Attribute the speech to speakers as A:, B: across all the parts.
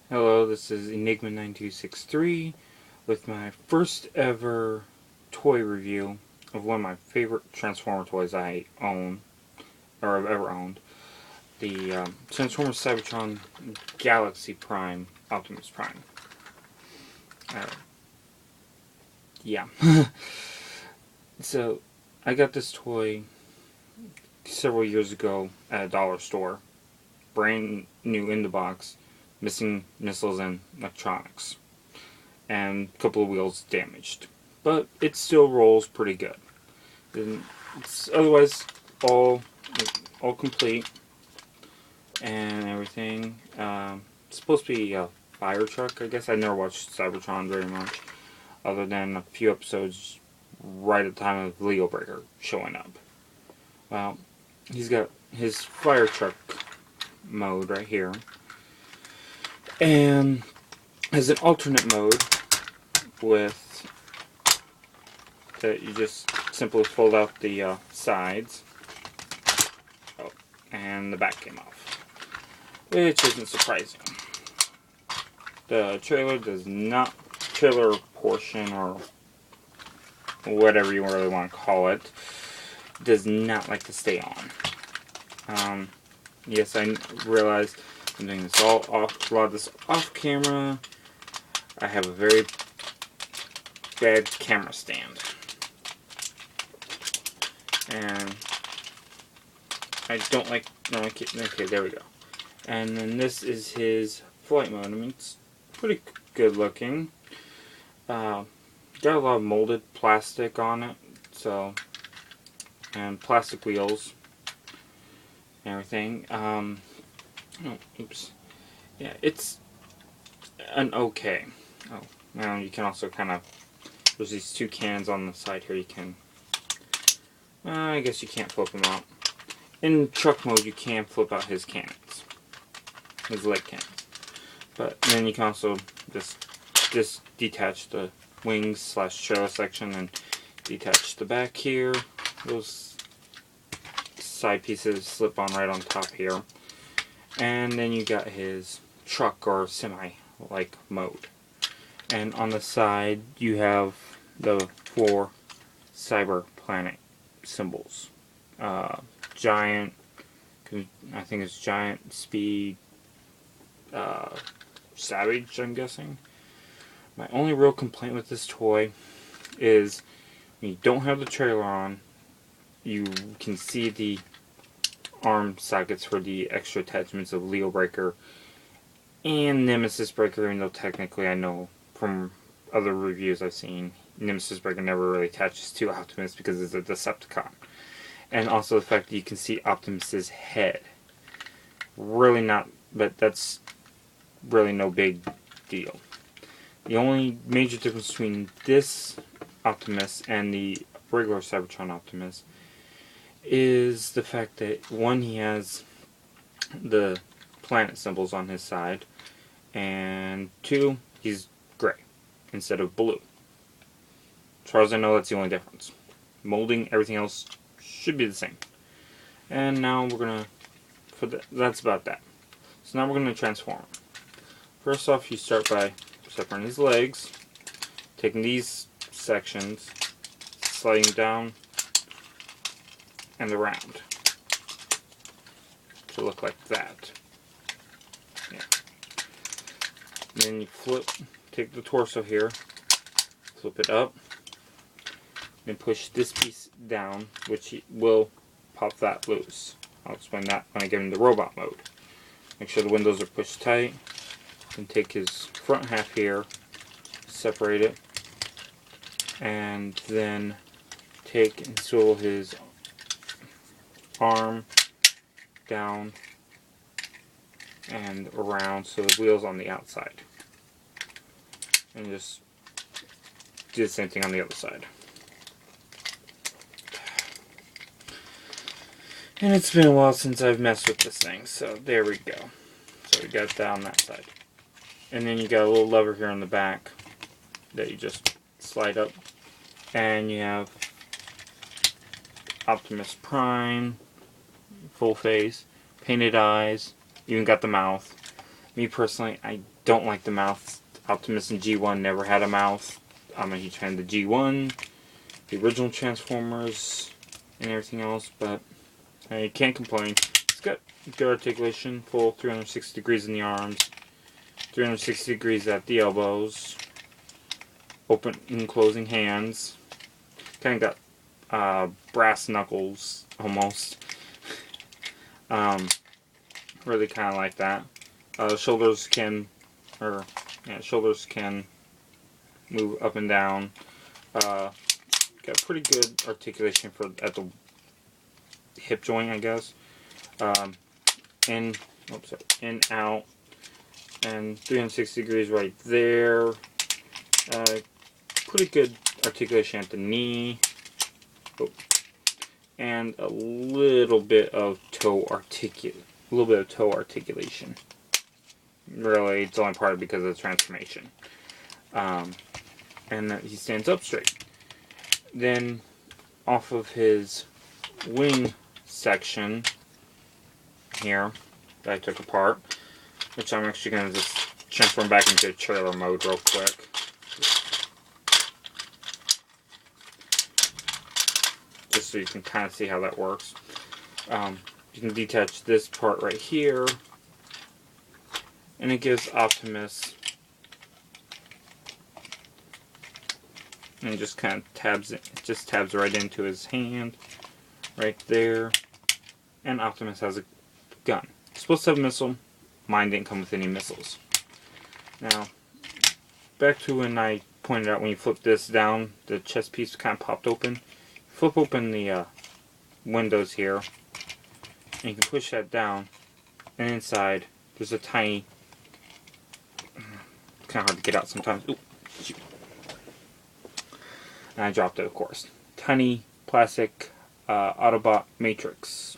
A: Hello, this is Enigma9263 with my first ever toy review of one of my favorite Transformer toys I own, or I've ever owned. The Transformers Cybertron Galaxy Prime Optimus Prime. Uh, yeah. So, I got this toy several years ago at a dollar store. Brand new in the box, missing missiles and electronics, and a couple of wheels damaged. But it still rolls pretty good. And it's otherwise all complete and everything. It's supposed to be a fire truck, I guess. I never watched Cybertron very much, other than a few episodes right at the time of Leo Breaker showing up. Well, he's got his fire truck mode right here, and has an alternate mode with that you just simply fold out the sides. Oh, and the back came off, which isn't surprising. The trailer portion, or whatever you really want to call it, does not like to stay on. Yes, I realize I'm doing this all off, a lot of this off camera. I have a very bad camera stand, and I don't like. No, okay, there we go. And then this is his flight mode. I mean, it's pretty good looking. Got a lot of molded plastic on it, and plastic wheels and everything. Oh, oops. Yeah, it's an okay. Oh, now you can also kind of, there's these two cannons on the side here. You can, I guess you can't flip them out. In truck mode, you can flip out his cannons, his leg cannons. But then you can also just detach the wings / trailer section and detach the back here. Those side pieces slip on right on top here. And then you got his truck or semi-like mode. And on the side, you have the 4 cyber planet symbols. Giant, I think it's Giant, Speed, Savage, I'm guessing. My only real complaint with this toy is when you don't have the trailer on, you can see the arm sockets for the extra attachments of Leo Breaker and Nemesis Breaker, even though technically I know from other reviews I've seen, Nemesis Breaker never really attaches to Optimus because it's a Decepticon. And also the fact that you can see Optimus's head. Really not, but that's really no big deal. The only major difference between this Optimus and the regular Cybertron Optimus is the fact that, one, he has the planet symbols on his side, and 2, he's gray instead of blue. As far as I know, that's the only difference. Molding, everything else should be the same. And now we're gonna, that's about that. So now we're gonna transform him. First off, you start by separating his legs, taking these sections, sliding down and around to look like that. Yeah. And then you take the torso here, flip it up, and push this piece down, which will pop that loose. I'll explain that when I get into robot mode. Make sure the windows are pushed tight. Then take his front half here, separate it, and then take and swivel his arm down and around so the wheel's on the outside. And just do the same thing on the other side. And it's been a while since I've messed with this thing, so there we go. So we got that on that side. And then you got a little lever here on the back that you just slide up. And you have Optimus Prime, full face, painted eyes, even got the mouth. Me personally, I don't like the mouth. Optimus in G1 never had a mouth. I'm a huge fan of the G1, the original Transformers, and everything else, but I can't complain. It's got good articulation, full 360 degrees in the arms, 360 degrees at the elbows, open and closing hands. Kind of got brass knuckles, almost. Really kind of like that. Shoulders can move up and down. Got pretty good articulation at the hip joint, I guess. In, out, and 360 degrees right there. Pretty good articulation at the knee. Oh. And a little bit of toe articulation. Really, it's only part because of the transformation. And he stands up straight. Then, off of his wing section here that I took apart, which I'm actually going to just transform back into trailer mode real quick. Just so you can kind of see how that works. You can detach this part right here, and it gives Optimus, and just kind of tabs right into his hand, right there. And Optimus has a gun. It's supposed to have a missile. Mine didn't come with any missiles. Now, back to when I pointed out when you flip this down, the chest piece kind of popped open. Flip open the windows here, and you can push that down, and inside there's a tiny, it's kind of hard to get out sometimes. Ooh, shoot. And I dropped it, of course. Tiny plastic Autobot matrix.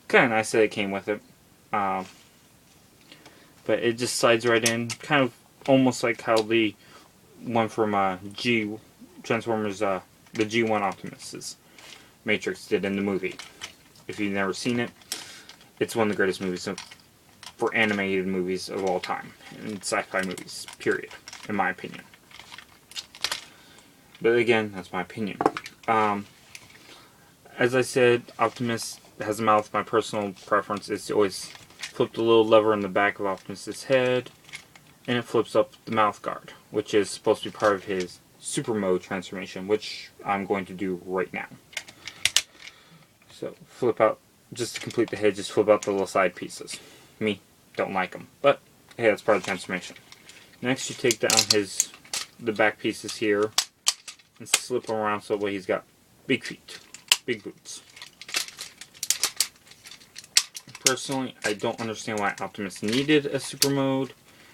A: Kind of nice that it came with it, but it just slides right in, kind of almost like how the one from Transformers, the G1 Optimus's Matrix did in the movie. If you've never seen it, it's one of the greatest movies for animated movies of all time, and sci-fi movies, period, in my opinion. But again, that's my opinion. As I said, Optimus has a mouth. My personal preference is to always flip the little lever in the back of Optimus's head, and it flips up the mouth guard, which is supposed to be part of his super mode transformation, which I'm going to do right now. So flip out, just to complete the head, just flip out the little side pieces. Me, don't like them, but hey, that's part of the transformation. Next, you take down the back pieces here and slip them around so that way he's got big feet, big boots. Personally, I don't understand why Optimus needed a super mode.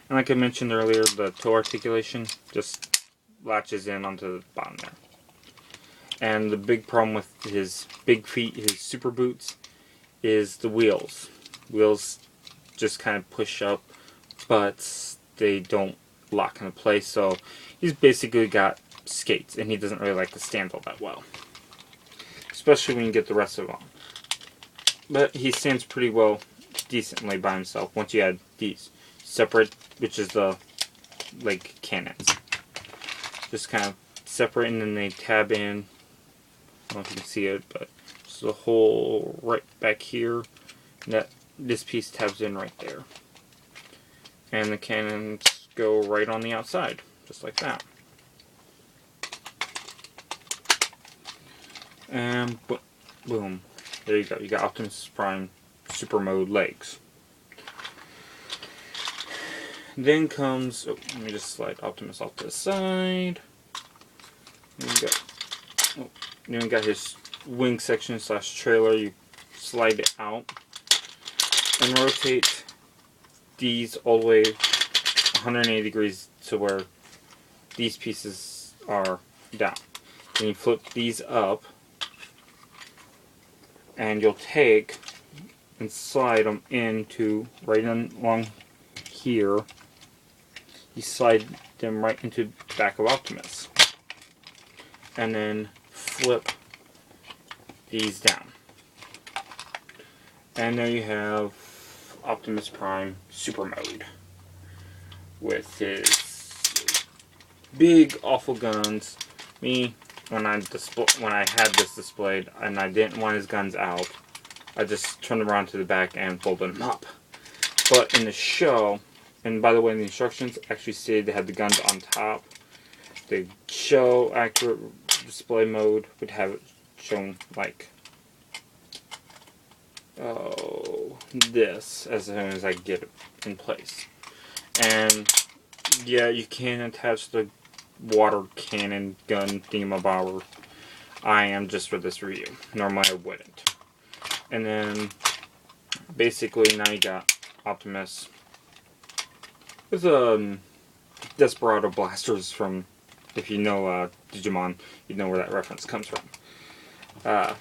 A: And like I mentioned earlier, the toe articulation just latches in onto the bottom there. And the big problem with his big feet, his super boots, is the wheels. Wheels just kind of push up, but they don't lock into place. So he's basically got skates, and he doesn't really like to stand all that well. Especially when you get the rest of it on. But he stands pretty well, decently by himself once you add these separate, which is the leg cannons. Just kind of separate, and then they tab in. I don't know if you can see it, but there's a hole right back here. And this piece tabs in right there. And the cannons go right on the outside, just like that. And boom. There you go. You got Optimus Prime Super Mode legs. Then comes, let me just slide Optimus off to the side. Then we got his wing section / trailer. You slide it out and rotate these all the way 180 degrees to where these pieces are down. Then you flip these up, and you'll take and slide them into right along here. You slide them right into the back of Optimus, and then flip these down, and there you have Optimus Prime Super Mode with his big awful guns. When I had this displayed and I didn't want his guns out, I just turned them around to the back and folded them up. But in the show, and by the way, the instructions actually stated they had the guns on top. The show accurate display mode would have it shown like this as soon as I get it in place. And yeah, you can attach the water cannon gun thingamabobber. I am just for this review. Normally I wouldn't. And then basically now you got Optimus with Desperado blasters from, if you know Digimon, you know where that reference comes from. But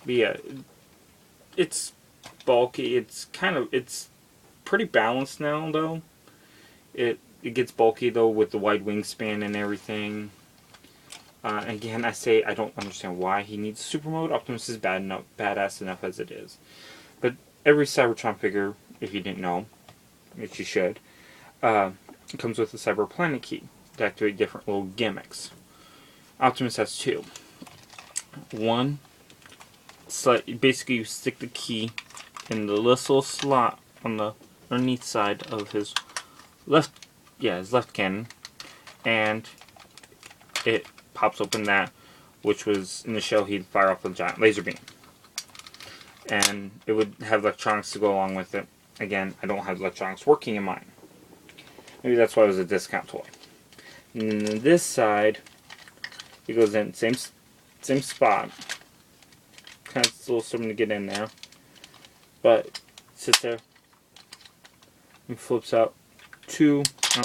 A: yeah, it's bulky. It's pretty balanced now though. It gets bulky though with the wide wingspan and everything. Again, I say I don't understand why he needs super mode. Optimus is badass enough as it is. But every Cybertron figure, if you didn't know, which you should, comes with a Cyber Planet key to activate different little gimmicks. Optimus has two. One, basically you stick the key in the little slot on the underneath side of his left cannon, and it pops open that, which was in the show he'd fire off a giant laser beam. And it would have electronics to go along with it. Again, I don't have electronics working in mine. Maybe that's why it was a discount toy. And then this side, it goes in same spot. Kind of still starting to get in there, but it sits there and flips out two. Oh,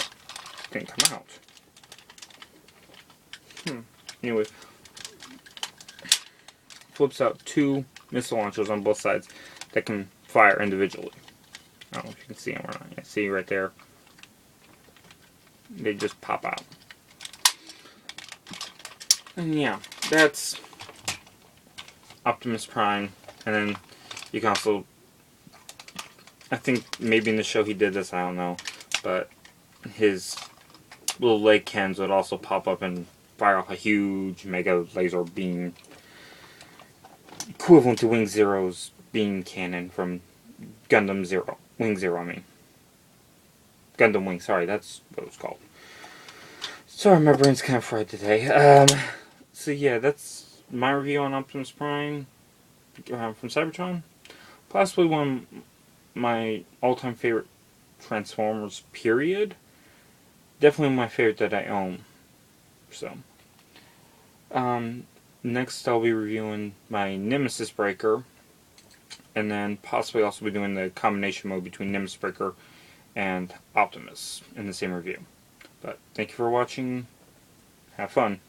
A: didn't come out. Anyway, flips out two missile launchers on both sides that can fire individually. I don't know if you can see them or not. I see right there. They just pop out. And yeah, that's Optimus Prime. And then you can also, I think maybe in the show he did this, I don't know, but his little leg cannons would also pop up and fire off a huge mega laser beam, equivalent to Wing Zero's beam cannon from Gundam Zero. Wing Zero, I mean. Gundam Wing, sorry, that's what it's called. Sorry, my brain's kind of fried today. So yeah, that's my review on Optimus Prime from Cybertron. Possibly one of my all-time favorite Transformers, period. Definitely my favorite that I own. So, next I'll be reviewing my Nemesis Breaker, and then possibly also be doing the combination mode between Nemesis Breaker and Optimus in the same review. But thank you for watching. Have fun.